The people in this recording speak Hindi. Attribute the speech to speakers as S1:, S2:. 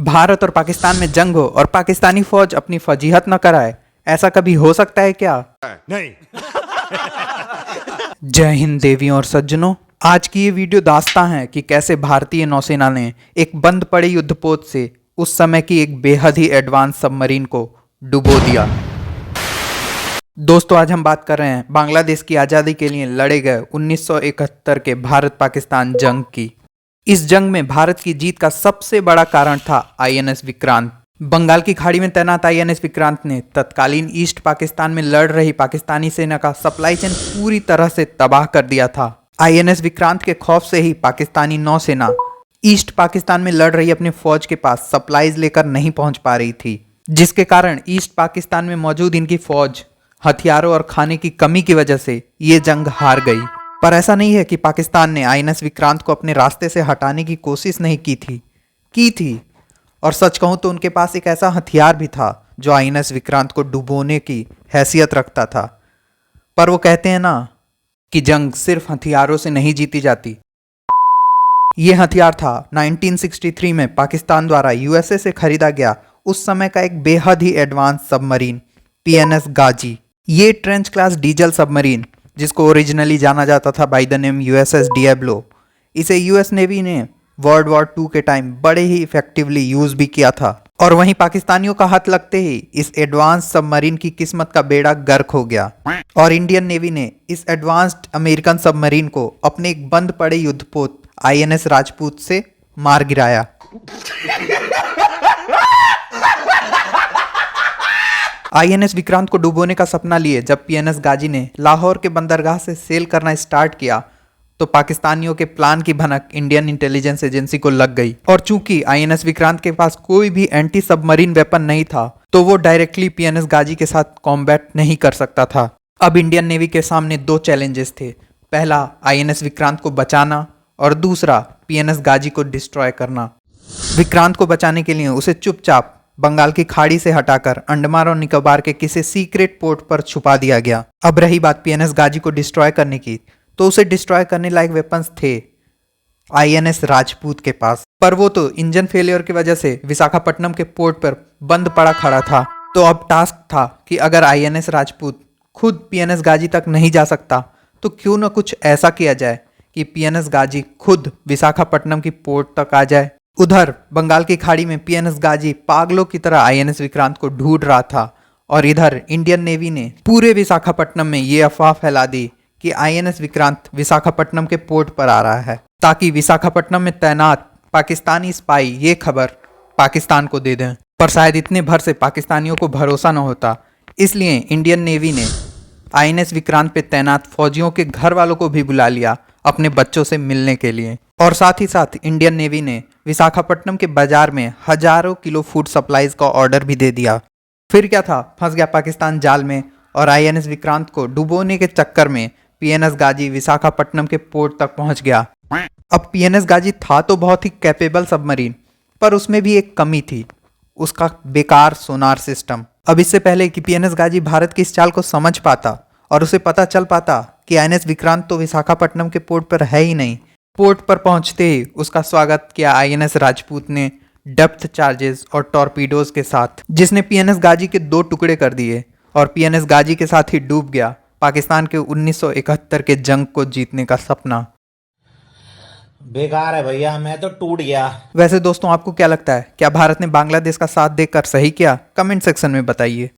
S1: भारत और पाकिस्तान में जंग हो और पाकिस्तानी फौज अपनी फजीहत न कराए, ऐसा कभी हो सकता है क्या?
S2: नहीं।
S1: जय हिंद देवियों और सज्जनों, आज की ये वीडियो दास्तां है कि कैसे भारतीय नौसेना ने एक बंद पड़े युद्धपोत से उस समय की एक बेहद ही एडवांस सबमरीन को डुबो दिया। दोस्तों, आज हम बात कर रहे हैं बांग्लादेश की आज़ादी के लिए लड़े गए 1971 के भारत पाकिस्तान जंग की। इस जंग में भारत की जीत का सबसे बड़ा कारण था आईएनएस विक्रांत। बंगाल की खाड़ी में तैनात आईएनएस विक्रांत ने तत्कालीन ईस्ट पाकिस्तान में लड़ रही पाकिस्तानी सेना का सप्लाई चेन पूरी तरह से तबाह कर दिया था। आईएनएस विक्रांत के खौफ से ही पाकिस्तानी नौसेना ईस्ट पाकिस्तान में लड़ रही अपनी फौज के पास सप्लाईज लेकर नहीं पहुंच पा रही थी, जिसके कारण ईस्ट पाकिस्तान में मौजूद इनकी फौज हथियारों और खाने की कमी की वजह से ये जंग हार गई। पर ऐसा नहीं है कि पाकिस्तान ने आईएनएस विक्रांत को अपने रास्ते से हटाने की कोशिश नहीं की थी। और सच कहूं तो उनके पास एक ऐसा हथियार भी था जो आईएनएस विक्रांत को डुबोने की हैसियत रखता था। पर वो कहते हैं ना कि जंग सिर्फ हथियारों से नहीं जीती जाती। ये हथियार था 1963 में पाकिस्तान द्वारा यूएसए से खरीदा गया उस समय का एक बेहद ही एडवांस सबमरीन पीएनएस गाजी। ये ट्रेंच क्लास डीजल सबमरीन, जिसको ओरिजिनली जाना जाता था बाय द नेम यूएसएस डिएब्लो, इसे यूएस नेवी ने वर्ल्ड वॉर 2 के टाइम बड़े ही इफेक्टिवली यूज भी किया था। और वहीं पाकिस्तानियों का हाथ लगते ही इस एडवांस सबमरीन की किस्मत का बेड़ा गर्क हो गया और इंडियन नेवी ने इस एडवांस्ड अमेरिकन सबमरीन को अपने एक बंद पड़े युद्धपोत आईएनएस राजपूत से मार गिराया। आईएनएस विक्रांत को डुबोने का सपना लिए जब पीएनएस गाजी ने लाहौर के बंदरगाह से सेल करना स्टार्ट किया तो पाकिस्तानियों के प्लान की भनक इंडियन इंटेलिजेंस एजेंसी को लग गई। और चूंकि आईएनएस विक्रांत के पास कोई भी एंटी सबमरीन वेपन नहीं था तो वो डायरेक्टली पीएनएस गाजी के साथ कॉम्बैट नहीं कर सकता था। अब इंडियन नेवी के सामने दो चैलेंजेस थे, पहला आईएनएस विक्रांत को बचाना और दूसरा पीएनएस गाजी को डिस्ट्रॉय करना। विक्रांत को बचाने के लिए उसे चुपचाप बंगाल की खाड़ी से हटाकर अंडमान और निकोबार के किसी सीक्रेट पोर्ट पर छुपा दिया गया। अब रही बात पीएनएस गाजी को डिस्ट्रॉय करने की, तो उसे डिस्ट्रॉय करने लायक वेपन्स थे आईएनएस राजपूत के पास, पर वो तो इंजन फेलियर की वजह से विशाखापट्टनम के पोर्ट पर बंद पड़ा खड़ा था। तो अब टास्क था कि अगर आईएनएस राजपूत खुद पीएनएस गाजी तक नहीं जा सकता तो क्यों न कुछ ऐसा किया जाए कि पीएनएस गाजी खुद विशाखापट्टनम की पोर्ट तक आ जाए। उधर बंगाल की खाड़ी में पीएनएस गाजी पागलों की तरह आईएनएस विक्रांत को ढूंढ रहा था और इधर इंडियन नेवी ने पूरे विशाखापट्टनम में ये अफवाह फैला दी कि आईएनएस विक्रांत विशाखापट्टनम के पोर्ट पर आ रहा है, ताकि विशाखापट्टनम में तैनात पाकिस्तानी स्पाई ये खबर पाकिस्तान को दे दें। पर शायद इतने भर से पाकिस्तानियों को भरोसा न होता, इसलिए इंडियन नेवी ने आईएनएस विक्रांत पे तैनात फौजियों के घर वालों को भी बुला लिया अपने बच्चों से मिलने के लिए। और साथ ही साथ इंडियन नेवी ने विशाखापट्टनम के बाजार में हजारों किलो फूड सप्लाईज का ऑर्डर भी दे दिया। फिर क्या था, फंस गया पाकिस्तान जाल में और आईएनएस विक्रांत को डुबोने के चक्कर में पीएनएस गाजी विशाखापट्टनम के पोर्ट तक पहुंच गया। अब पीएनएस गाजी था तो बहुत ही कैपेबल सबमरीन, पर उसमें भी एक कमी थी, उसका बेकार सोनार सिस्टम। अब इससे पहले कि पीएनएस गाजी भारत की इस चाल को समझ पाता और उसे पता चल पाता कि आईएनएस विक्रांत तो विशाखापट्टनम के पोर्ट पर है ही नहीं, पोर्ट पर पहुंचते ही उसका स्वागत किया आईएनएस राजपूत ने डेप्थ चार्जेस और टॉर्पीडोज के साथ, जिसने पीएनएस गाजी के 2 टुकड़े कर दिए और पीएनएस गाजी के साथ ही डूब गया पाकिस्तान के 1971 के जंग को जीतने का सपना।
S2: बेकार है भैया, मैं तो टूट गया।
S1: वैसे दोस्तों, आपको क्या लगता है, क्या भारत ने बांग्लादेश का साथ देकर सही किया? कमेंट सेक्शन में बताइए।